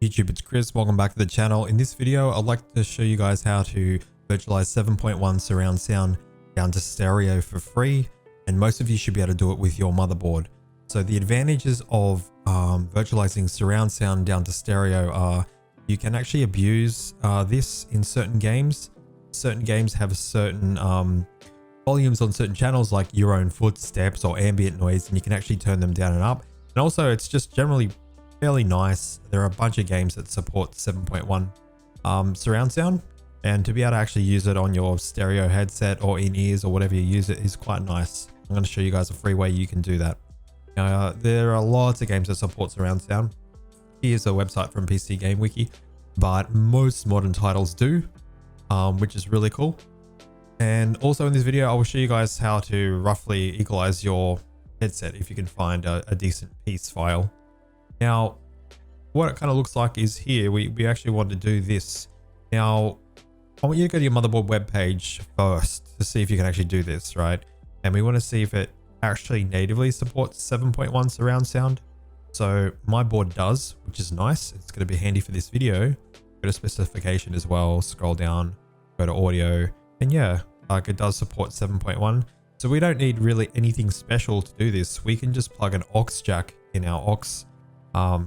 YouTube, it's Chris. Welcome back to the channel. In this video, I'd like to show you guys how to virtualize 7.1 surround sound down to stereo for free, and most of you should be able to do it with your motherboard. So the advantages of virtualizing surround sound down to stereo are you can actually abuse this in certain games. Certain games have certain volumes on certain channels, like your own footsteps or ambient noise, and you can actually turn them down and up. And also, it's just generally fairly nice. There are a bunch of games that support 7.1 surround sound, and to be able to actually use it on your stereo headset or in ears or whatever you use it is quite nice. I'm going to show you guys a free way you can do that. There are lots of games that support surround sound. Here's a website from PC Game Wiki, but most modern titles do, which is really cool. And also in this video, I will show you guys how to roughly equalize your headset if you can find a decent piece file. Now, what it kind of looks like is here, we actually want to do this. Now, I want you to go to your motherboard web page first to see if you can actually do this, right? And we want to see if it actually natively supports 7.1 surround sound. So my board does, which is nice. It's going to be handy for this video. Go to specification as well, scroll down, go to audio, and yeah, like it does support 7.1. So we don't need really anything special to do this. We can just plug an aux jack in our aux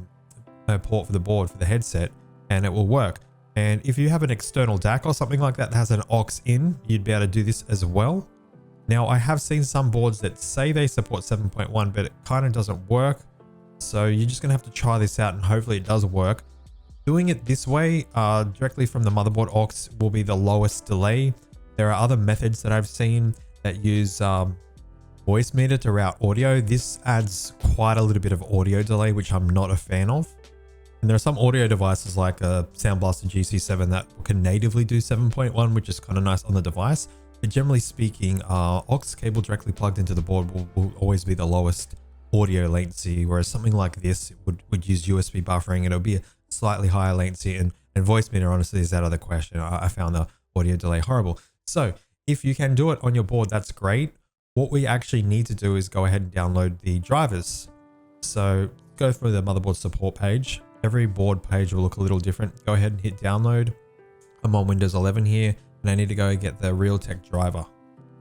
port for the board for the headset, and it will work. And if you have an external DAC or something like that has an aux in, you'd be able to do this as well. Now, I have seen some boards that say they support 7.1, but it kind of doesn't work. So you're just going to have to try this out, and hopefully it does work. Doing it this way, directly from the motherboard aux, will be the lowest delay. There are other methods that I've seen that use voice meter to route audio. This adds quite a little bit of audio delay, which I'm not a fan of. And there are some audio devices like a Sound Blaster GC7 that can natively do 7.1, which is kind of nice on the device. But generally speaking, aux cable directly plugged into the board will always be the lowest audio latency, whereas something like this would use USB buffering, and it'll be a slightly higher latency, and voice meter honestly is out of the question. I found the audio delay horrible. So if you can do it on your board, that's great. What we actually need to do is go ahead and download the drivers. So go through the motherboard support page. Every board page will look a little different. Go ahead and hit download. I'm on Windows 11 here, and I need to go get the Realtek driver.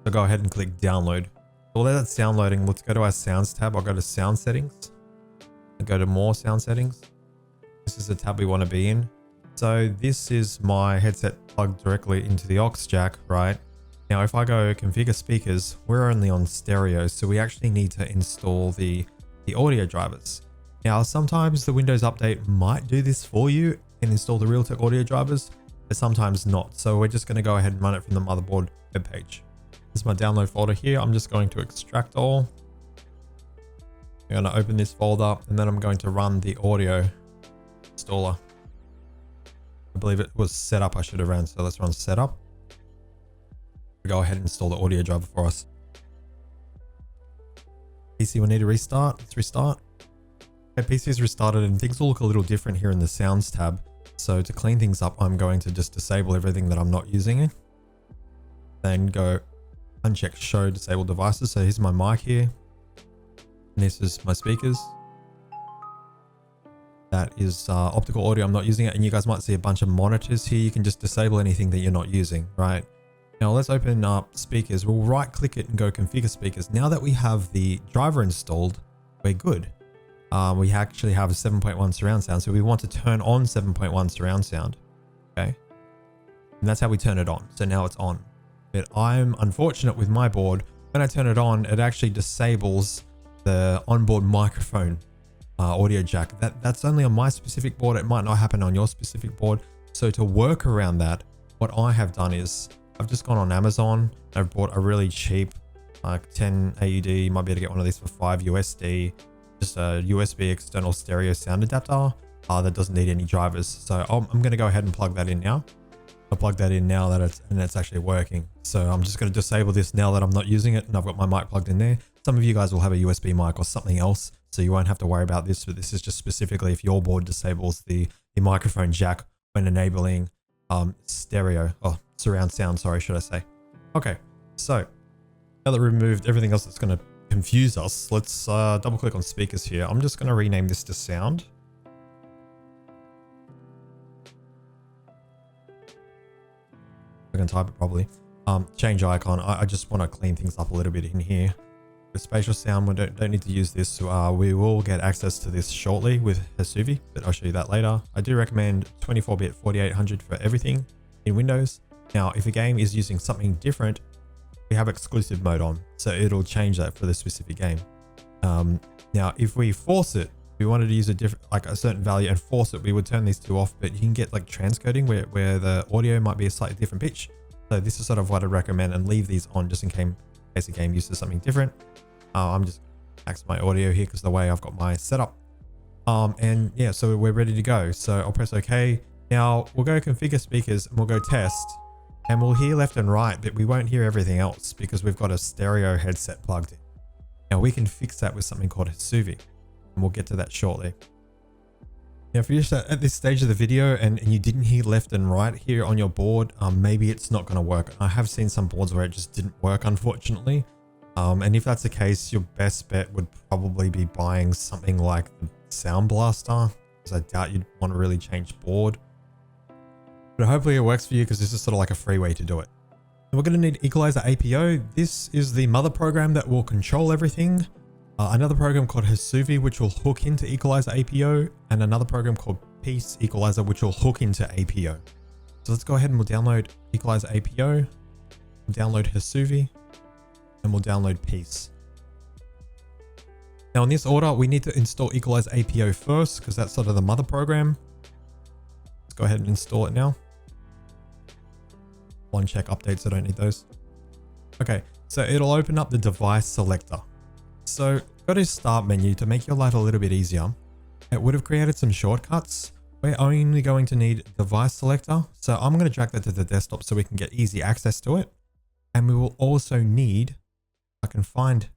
So go ahead and click download. While that's downloading, let's go to our sounds tab. I'll go to sound settings. I'll go to more sound settings. This is the tab we want to be in. So this is my headset plugged directly into the aux jack, right? Now, if I go configure speakers, we're only on stereo, so we actually need to install the audio drivers. Now, sometimes the Windows update might do this for you and install the Realtek audio drivers, but sometimes not. So we're just going to go ahead and run it from the motherboard webpage. This is my download folder here. I'm just going to extract all. I'm going to open this folder, and then I'm going to run the audio installer. I believe it was setup I should have ran, so let's run setup. Go ahead and install the audio driver for us. PC will need to restart. Let's restart. Okay, PC is restarted, and things will look a little different here in the sounds tab. So to clean things up, I'm going to just disable everything that I'm not using. Then go uncheck show disable devices. So here's my mic here. And this is my speakers. That is optical audio. I'm not using it. And you guys might see a bunch of monitors here. You can just disable anything that you're not using, right? Now let's open up speakers. We'll right click it and go configure speakers. Now that we have the driver installed, we're good. We actually have a 7.1 surround sound. So we want to turn on 7.1 surround sound. Okay. And that's how we turn it on. So now it's on. But I'm unfortunate with my board. When I turn it on, it actually disables the onboard microphone audio jack. That's only on my specific board. It might not happen on your specific board. So to work around that, what I have done is I've just gone on Amazon. I've bought a really cheap, like 10 AUD. You might be able to get one of these for 5 USD. Just a USB external stereo sound adapter that doesn't need any drivers. So I'm going to go ahead and plug that in now. I plug that in now that it's actually working. So I'm just going to disable this now that I'm not using it, and I've got my mic plugged in there. Some of you guys will have a USB mic or something else, so you won't have to worry about this. But this is just specifically if your board disables the microphone jack when enabling stereo or surround sound. Sorry, should I say? Okay, so now that we've removed everything else that's going to confuse us, let's double click on speakers here. I'm just going to rename this to sound. I can type it probably. Change icon. I just want to clean things up a little bit in here. With spatial sound, we don't need to use this. We will get access to this shortly with Hsuvi, but I'll show you that later. I do recommend 24-bit 4800 for everything in Windows. Now, if a game is using something different, we have exclusive mode on, so it'll change that for the specific game. Now, if we force it, we wanted to use a different, like a certain value and force it, we would turn these two off, but you can get like transcoding where the audio might be a slightly different pitch. So this is sort of what I'd recommend, and leave these on just in case the game uses something different. I'm just max my audio here because the way I've got my setup. And yeah, so we're ready to go. So I'll press OK. Now we'll go configure speakers and we'll go test, and we'll hear left and right, but we won't hear everything else because we've got a stereo headset plugged in. Now we can fix that with something called Hsuvi, and we'll get to that shortly. Now, if you're just at this stage of the video and you didn't hear left and right here on your board, maybe it's not going to work. I have seen some boards where it just didn't work, unfortunately. And if that's the case, your best bet would probably be buying something like the Sound Blaster, because I doubt you'd want to really change board. But hopefully it works for you, because this is sort of like a free way to do it. And we're going to need Equalizer APO. This is the mother program that will control everything. Another program called Hsuvi, which will hook into Equalizer APO, and another program called Peace Equalizer, which will hook into APO. So let's go ahead and we'll download Equalizer APO, we'll download Hsuvi, and we'll download Peace. Now in this order, we need to install Equalizer APO first, because that's sort of the mother program. Let's go ahead and install it now. One check updates, I don't need those. Okay, so it'll open up the device selector. So go to start menu to make your life a little bit easier. It would have created some shortcuts. We're only going to need device selector. So I'm going to drag that to the desktop so we can get easy access to it. And we will also need, I can find,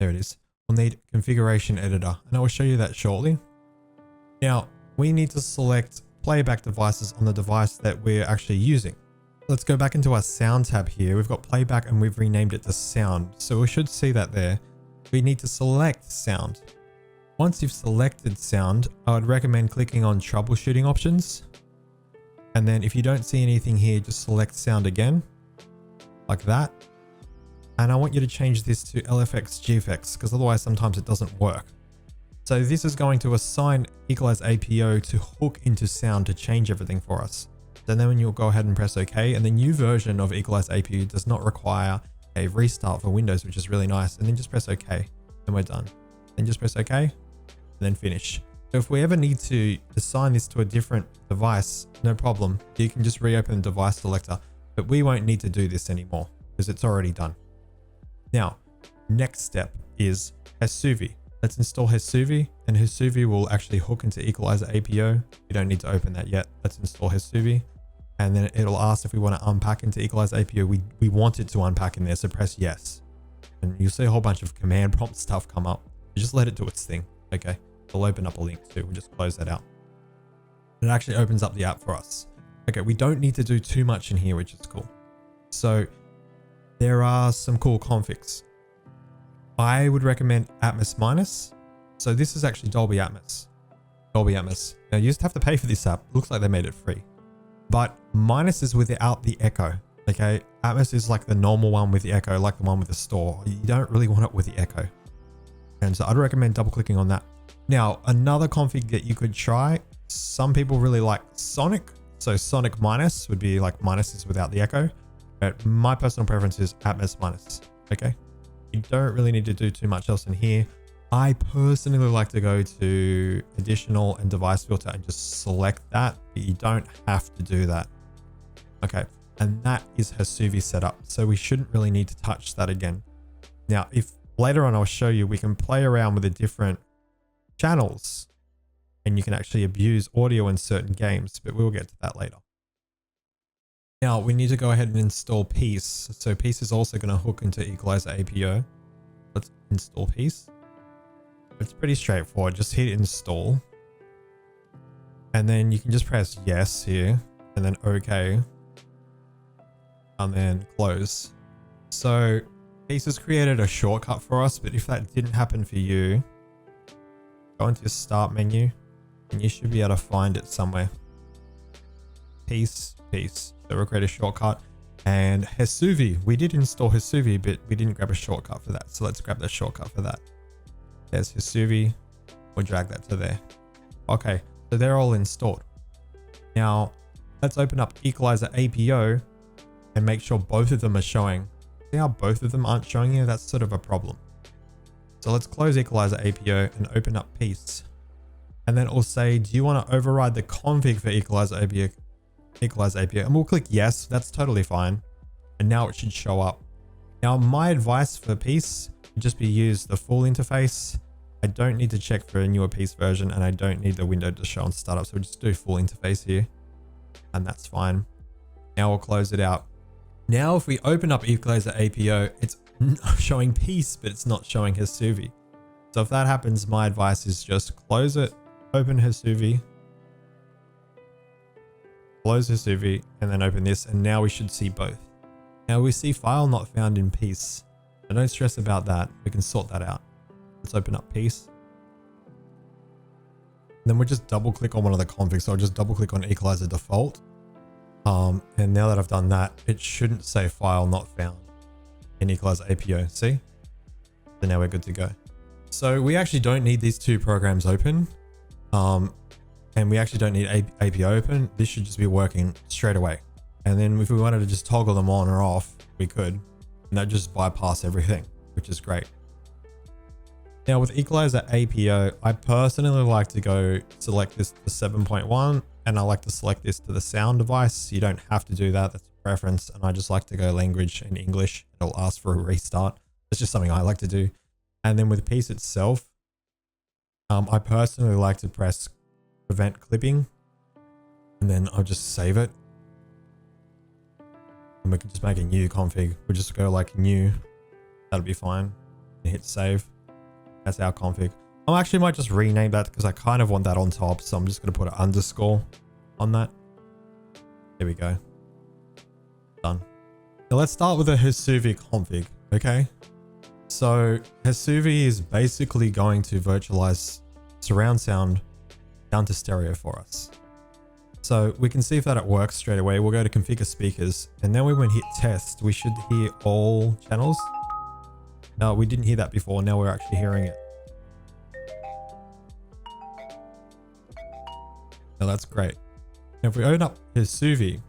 there it is. We'll need configuration editor, and I will show you that shortly. Now we need to select playback devices on the device that we're actually using. Let's go back into our sound tab here. We've got playback and we've renamed it to sound. So we should see that there. We need to select sound. Once you've selected sound, I would recommend clicking on troubleshooting options. And then if you don't see anything here, just select sound again, like that. And I want you to change this to LFX GFX, because otherwise sometimes it doesn't work. So this is going to assign Equalize APO to hook into sound to change everything for us. And then you'll go ahead and press OK, and the new version of Equalize APU does not require a restart for Windows, which is really nice. And then just press OK, and we're done. Then just press OK, and then finish. So if we ever need to assign this to a different device, no problem. You can just reopen the device selector, but we won't need to do this anymore because it's already done. Now, next step is Hsuvi. Let's install Hsuvi, and Hsuvi will actually hook into Equalizer APO. You don't need to open that yet. Let's install Hsuvi. And then it'll ask if we want to unpack into Equalizer APO. We want it to unpack in there, so press yes. And you'll see a whole bunch of command prompt stuff come up. Just let it do its thing, okay? It'll open up a link too. We'll just close that out. It actually opens up the app for us. Okay, we don't need to do too much in here, which is cool. So there are some cool configs. I would recommend Atmos Minus. So this is actually Dolby Atmos. Dolby Atmos. Now you just have to pay for this app. Looks like they made it free. But Minus is without the echo. Okay, Atmos is like the normal one with the echo, like the one with the store. You don't really want it with the echo. And so I'd recommend double clicking on that. Now, another config that you could try, some people really like Sonic. So Sonic Minus would be like minuses without the echo. But my personal preference is Atmos Minus. Okay, you don't really need to do too much else in here. I personally like to go to additional and device filter and just select that, but you don't have to do that. Okay, and that is Hsuvi setup. So we shouldn't really need to touch that again. Now, if later on I'll show you, we can play around with the different channels and you can actually abuse audio in certain games, but we'll get to that later. Now we need to go ahead and install Peace. So Peace is also going to hook into Equalizer APO. Let's install Peace. It's pretty straightforward. Just hit install. And then you can just press yes here and then OK. And then close. So Peace has created a shortcut for us, but if that didn't happen for you, go into your start menu and you should be able to find it somewhere. peace. So we'll create a shortcut. And Hesuvi, we did install Hesuvi, but we didn't grab a shortcut for that. So let's grab the shortcut for that. There's Hesuvi. We'll drag that to there. Okay, so they're all installed. Now let's open up Equalizer APO and make sure both of them are showing. See how both of them aren't showing here? That's sort of a problem. So let's close Equalizer APO and open up Peace. And then it'll say, do you want to override the config for Equalizer APO? And we'll click yes, that's totally fine. And now it should show up. Now my advice for Peace would just be use the full interface. I don't need to check for a newer Peace version, and I don't need the window to show on startup. So we'll just do full interface here, and that's fine. Now we'll close it out. Now if we open up Equalizer APO, it's showing Peace, but it's not showing Hesuvi. So if that happens, my advice is just close it, open Hesuvi, close Hesuvi, and then open this, and now we should see both. Now we see file not found in Peace. So don't stress about that. We can sort that out. Let's open up Peace. Then we'll just double click on one of the configs. So I'll just double click on Equalizer default. And now that I've done that, it shouldn't say file not found in Equalizer APO. See? So now we're good to go. So we actually don't need these two programs open. And we actually don't need APO open. This should just be working straight away. And then if we wanted to just toggle them on or off, we could. And that just bypass everything, which is great. Now with Equalizer APO, I personally like to go select this to 7.1, and I like to select this to the sound device. You don't have to do that, that's a preference. And I just like to go language in English. It'll ask for a restart. It's just something I like to do. And then with Peace itself, I personally like to press prevent clipping, and then I'll just save it. And we can just make a new config. We'll just go like new, that'll be fine. And hit save. That's our config. I actually might just rename that because I kind of want that on top. So I'm just going to put an underscore on that. There we go. Done. Now let's start with a Hesuvi config. Okay. So Hesuvi is basically going to virtualize surround sound down to stereo for us. So we can see if that works straight away. We'll go to configure speakers, and then when we hit test, we should hear all channels. No, we didn't hear that before. Now we're actually hearing it. Now that's great. Now if we open up Hesuvi,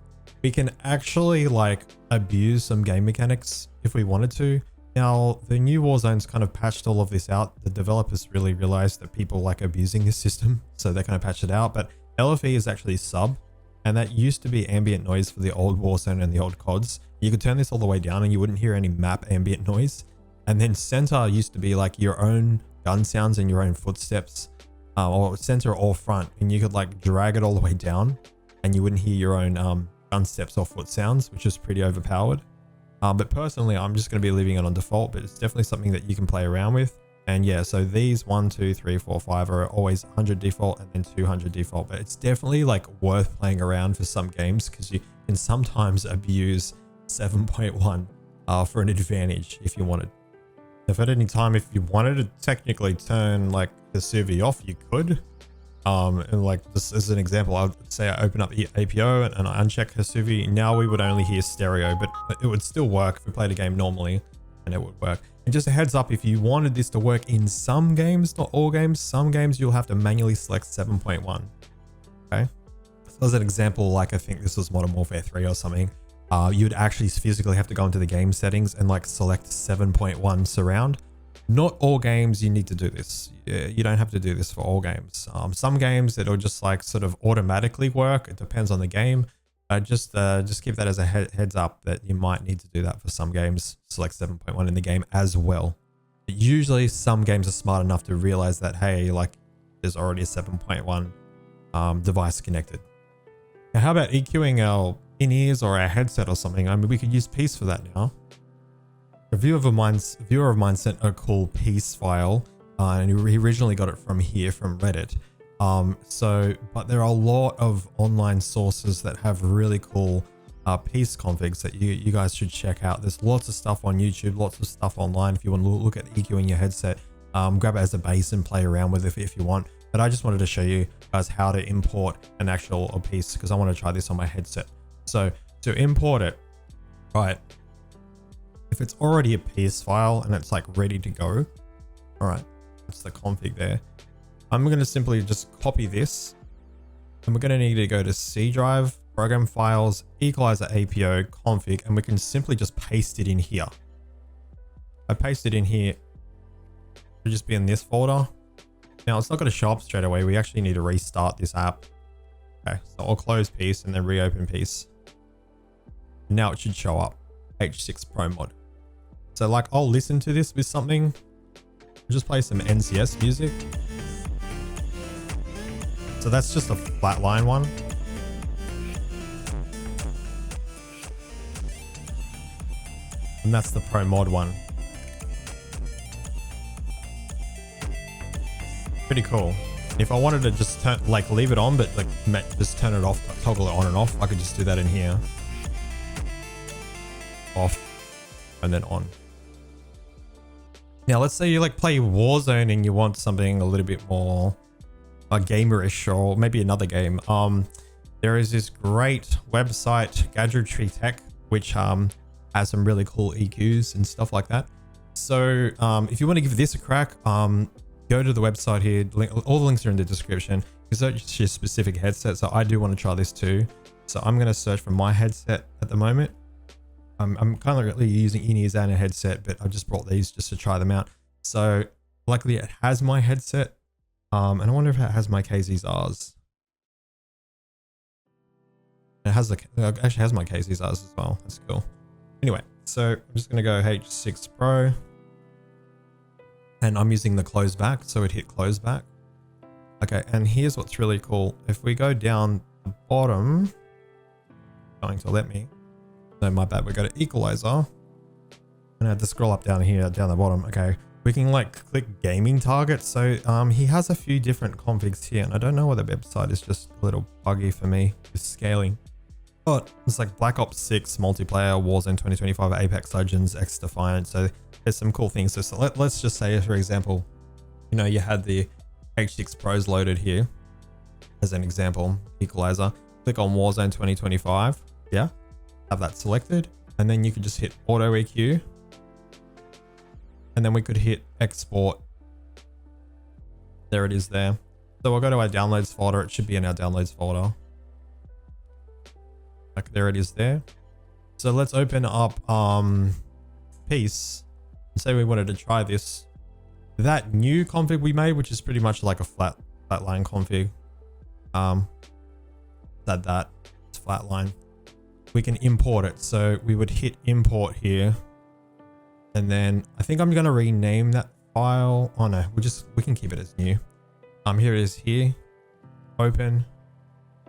we can actually like abuse some game mechanics if we wanted to. Now the new Warzone's kind of patched all of this out. The developers really realized that people like abusing this system, so they kind of patched it out. But LFE is actually sub, and that used to be ambient noise for the old Warzone and the old CODs. You could turn this all the way down and you wouldn't hear any map ambient noise. And then center used to be like your own gun sounds and your own footsteps, or center or front, and you could like drag it all the way down and you wouldn't hear your own gun steps or foot sounds, which is pretty overpowered. But personally, I'm just going to be leaving it on default, but it's definitely something that you can play around with. And yeah, so these 1, 2, 3, 4, 5 are always 100 default and then 200 default, but it's definitely like worth playing around for some games because you can sometimes abuse 7.1 for an advantage if you wanted. If at any time, if you wanted to technically turn like the Hesuvi off, you could. And like this is an example, I would say I open up APO and I uncheck Hesuvi. Now we would only hear stereo, but it would still work if we played a game normally, and it would work. And just a heads up, if you wanted this to work in some games, not all games, some games you'll have to manually select 7.1. Okay. So as an example, like I think this was Modern Warfare 3 or something. You'd actually physically have to go into the game settings and like select 7.1 surround. Not all games you need to do this. You don't have to do this for all games. Some games it'll just like sort of automatically work. It depends on the game. Just keep that as a heads up that you might need to do that for some games. Select 7.1 in the game as well. But usually some games are smart enough to realize that, hey, like there's already a 7.1 device connected. Now, how about EQing our in-ears or our headset or something? I mean, we could use Peace for that now. A viewer of mine sent a cool Peace file, and he originally got it from here, from Reddit. But there are a lot of online sources that have really cool Peace configs that you guys should check out. There's lots of stuff on YouTube, lots of stuff online. If you want to look at EQing your headset, grab it as a base and play around with it if you want. but I just wanted to show you guys how to import an actual piece because I want to try this on my headset. So to import it, right, if it's already a piece file and it's like ready to go, all right, that's the config there. I'm going to simply just copy this, and we're going to need to go to C drive, program files, equalizer APO config, and we can simply just paste it in here. I paste it in here. It'll just be in this folder. Now it's not going to show up straight away. We actually need to restart this app. Okay, so I'll close piece and then reopen piece. Now it should show up, H6 Pro Mod. So like I'll listen to this with something. I'll just play some NCS music. So that's just a flatline one. And that's the Pro Mod one. Pretty cool. If I wanted to just turn, like leave it on, but like just turn it off, toggle it on and off, I could just do that in here. Off and then on. Now let's say you like play Warzone and you want something a little bit more gamerish, or maybe another game. There is this great website, Gadgetry Tech, which has some really cool EQs and stuff like that. So if you want to give this a crack, go to the website here. All the links are in the description. You search your specific headset. So I do want to try this too. So I'm going to search for my headset at the moment. I'm currently using in-ears and a headset, but I just brought these just to try them out. So luckily it has my headset. And I wonder if it has my KZRs. It has the actually has my KZRs as well. That's cool. Anyway, so I'm just going to go H6 Pro. And I'm using the close back, so it hit close back. Okay, and here's what's really cool. If we go down the bottom, going to let me. No, my bad. We go to equalizer. And I have to scroll up down here, down the bottom. Okay, we can like click gaming target. So he has a few different configs here, and I don't know why the website is just a little buggy for me with scaling. But it's like Black Ops 6 multiplayer, Warzone 2025, Apex Legends, X Defiant. So there's some cool things. So let's just say, for example, you know, you had the H6 Pros loaded here as an example, equalizer. Click on Warzone 2025. Yeah, have that selected, and then you could just hit auto EQ, and then we could hit export. There it is there. So we'll go to our downloads folder. It should be in our downloads folder. Like there it is there. So let's open up piece and say we wanted to try this. That new config we made, which is pretty much like a flatline config. That it's flatline. We can import it. So we would hit import here. And then I think I'm gonna rename that file. Oh no, we can keep it as new. Here it is here. Open.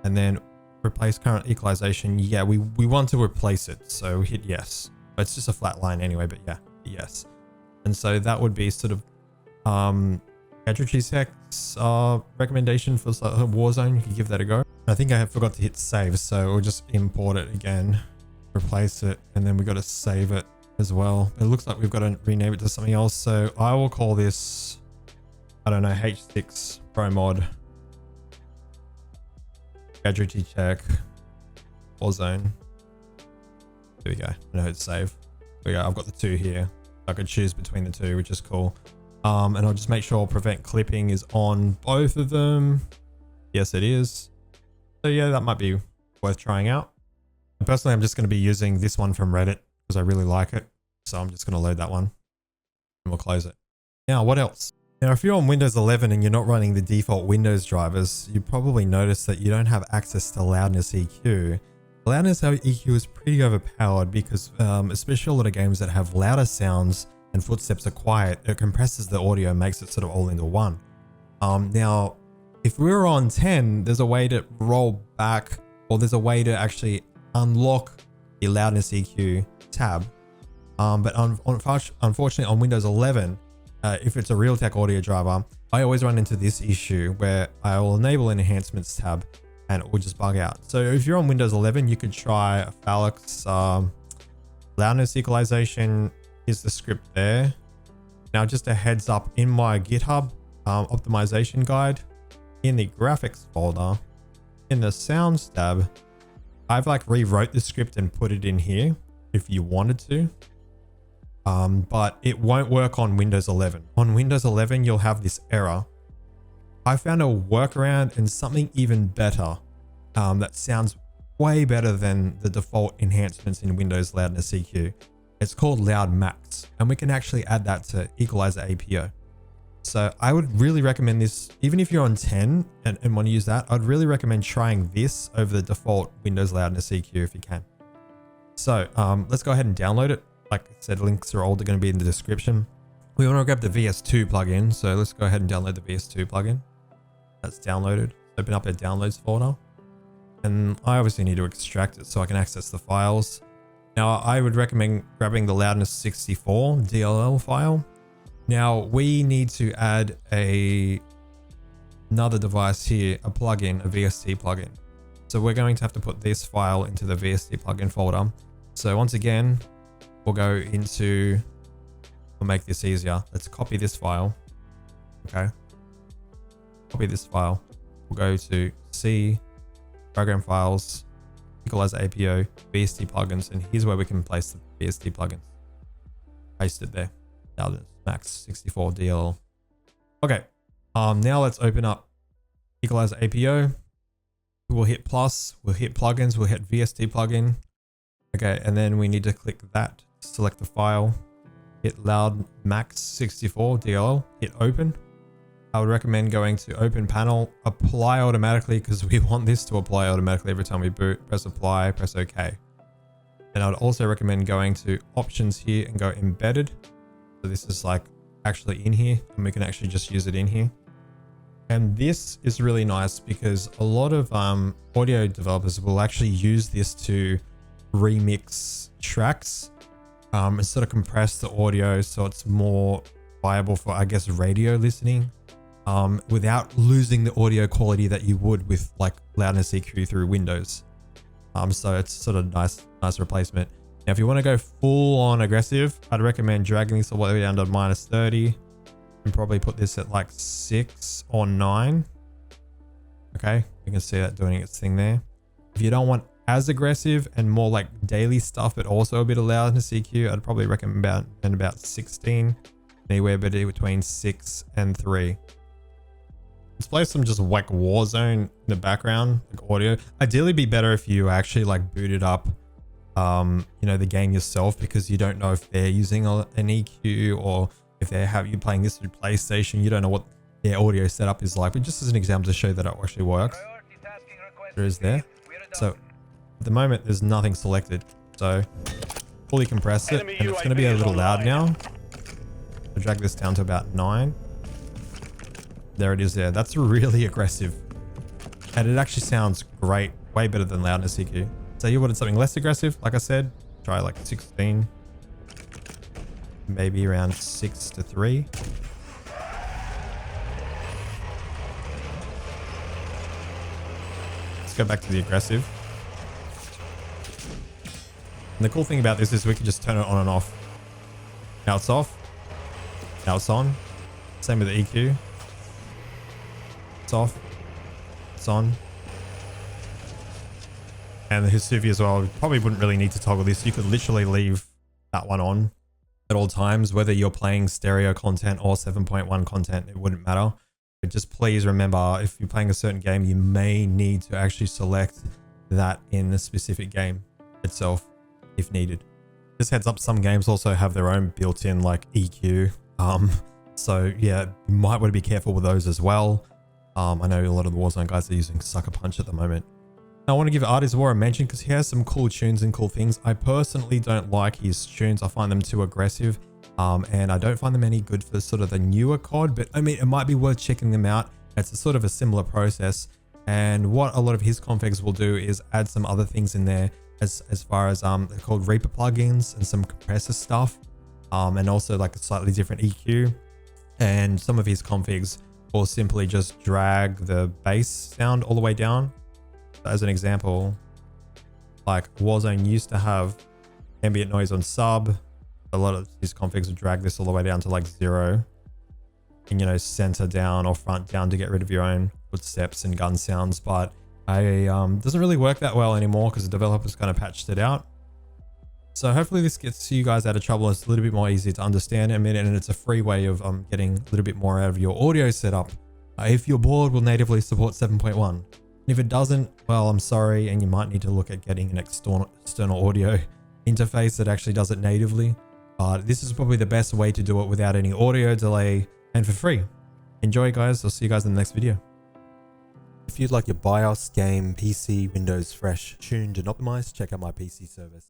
And then replace current equalization. Yeah, we want to replace it, so hit yes. But it's just a flat line anyway, but yeah, yes. And so that would be sort of Gadgetry Tech's recommendation for Warzone. You can give that a go. I think I forgot to hit save, so we'll just import it again, replace it, and then we got to save it as well. It looks like we've got to rename it to something else, so I will call this, I don't know, H6 Pro Mod Gadgetry Tech Warzone. There we go. No, hit save. There we go. I've got the two here. I could choose between the two, which is cool. And I'll just make sure prevent clipping is on both of them. Yes, it is. So yeah, that might be worth trying out. And personally, I'm just going to be using this one from Reddit because I really like it. So I'm just going to load that one and we'll close it. Now, what else? Now, if you're on Windows 11 and you're not running the default Windows drivers, you probably notice that you don't have access to loudness EQ. Loudness EQ is pretty overpowered because especially a lot of games that have louder sounds and footsteps are quiet, it compresses the audio and makes it sort of all into one. Now, if we're on 10, there's a way to roll back, or there's a way to actually unlock the loudness EQ tab. But unfortunately on Windows 11, if it's a Realtek audio driver, I always run into this issue where I will enable an enhancements tab and it will just bug out. So if you're on Windows 11, you could try a Phalanx loudness equalization. Here's the script there. Now, just a heads up, in my GitHub optimization guide, in the graphics folder, in the sounds tab, I've like rewrote the script and put it in here if you wanted to. But it won't work on Windows 11. On Windows 11, you'll have this error. I found a workaround and something even better that sounds way better than the default enhancements in Windows Loudness EQ. It's called Loud Max, and we can actually add that to Equalizer APO. So I would really recommend this, even if you're on 10 and want to use that, I'd really recommend trying this over the default Windows Loudness EQ if you can. So let's go ahead and download it. Like I said, links are all going to be in the description. We want to grab the VS2 plugin. So let's go ahead and download the VS2 plugin. That's downloaded. Open up a downloads folder. And I obviously need to extract it so I can access the files. Now I would recommend grabbing the Loudness 64 DLL file. Now we need to add another device here, a plugin, a VST plugin. So we're going to have to put this file into the VST plugin folder. So once again, we'll go into, we'll make this easier. Let's copy this file. Okay. Copy this file. We'll go to C, Program Files, Equalizer APO, VST plugins, and here's where we can place the VST plugins. Paste it there. Now there's Max 64 DL. Okay. Now let's open up Equalizer APO. We'll hit plus, we'll hit plugins, we'll hit VST plugin. Okay, and then we need to click that, select the file, hit Loud Max 64 DL, hit open. I would recommend going to open panel, apply automatically because we want this to apply automatically every time we boot. Press apply, press OK. And I would also recommend going to options here and go embedded. So this is like actually in here and we can actually just use it in here. And this is really nice because a lot of audio developers will actually use this to remix tracks and sort of compress the audio so it's more viable for, I guess, radio listening without losing the audio quality that you would with like Loudness EQ through Windows. So it's sort of nice replacement. Now, if you want to go full on aggressive, I'd recommend dragging this all the way down to -30 and probably put this at like 6 or 9. Okay, you can see that doing its thing there. If you don't want as aggressive and more like daily stuff, but also a bit of Loudness EQ, I'd probably recommend about 16, anywhere between 6 and 3. Let's play some just like Warzone in the background, like audio. Ideally, be better if you actually like booted up, you know, the game yourself, because you don't know if they're using an EQ or if they have you playing this through PlayStation. You don't know what their audio setup is like. But just as an example to show that it actually works, there is there. So at the moment, there's nothing selected. So fully compress it, and it's going to be a little loud now. I'll drag this down to about 9. There it is there. That's really aggressive. And it actually sounds great. Way better than Loudness EQ. So you wanted something less aggressive, like I said, try like 16. Maybe around 6 to 3. Let's go back to the aggressive. And the cool thing about this is we can just turn it on and off. Now it's off. Now it's on. Same with the EQ. It's off. It's on. And the Hisuvi as well. Probably wouldn't really need to toggle this. You could literally leave that one on at all times, whether you're playing stereo content or 7.1 content, it wouldn't matter. But just please remember, if you're playing a certain game, you may need to actually select that in the specific game itself if needed. Just heads up, some games also have their own built-in like EQ. So yeah, you might want to be careful with those as well. I know a lot of the Warzone guys are using Sucker Punch at the moment. Now, I want to give Artist War a mention because he has some cool tunes and cool things. I personally don't like his tunes. I find them too aggressive, and I don't find them any good for sort of the newer COD, but I mean, it might be worth checking them out. It's a sort of a similar process. And what a lot of his configs will do is add some other things in there as far as they're called Reaper plugins and some compressor stuff, and also like a slightly different EQ. And some of his configs will simply just drag the bass sound all the way down. So as an example, like Warzone used to have ambient noise on sub. A lot of his configs would drag this all the way down to like 0. and, you know, center down or front down to get rid of your own footsteps and gun sounds. But doesn't really work that well anymore because the developers kind of patched it out. So hopefully this gets you guys out of trouble. It's a little bit more easy to understand in a minute, and it's a free way of getting a little bit more out of your audio setup. If your board will natively support 7.1. If it doesn't, well, I'm sorry, and you might need to look at getting an external audio interface that actually does it natively. But this is probably the best way to do it without any audio delay and for free. Enjoy, guys. I'll see you guys in the next video. If you'd like your BIOS, game, PC, Windows fresh, tuned and optimized, check out my PC service.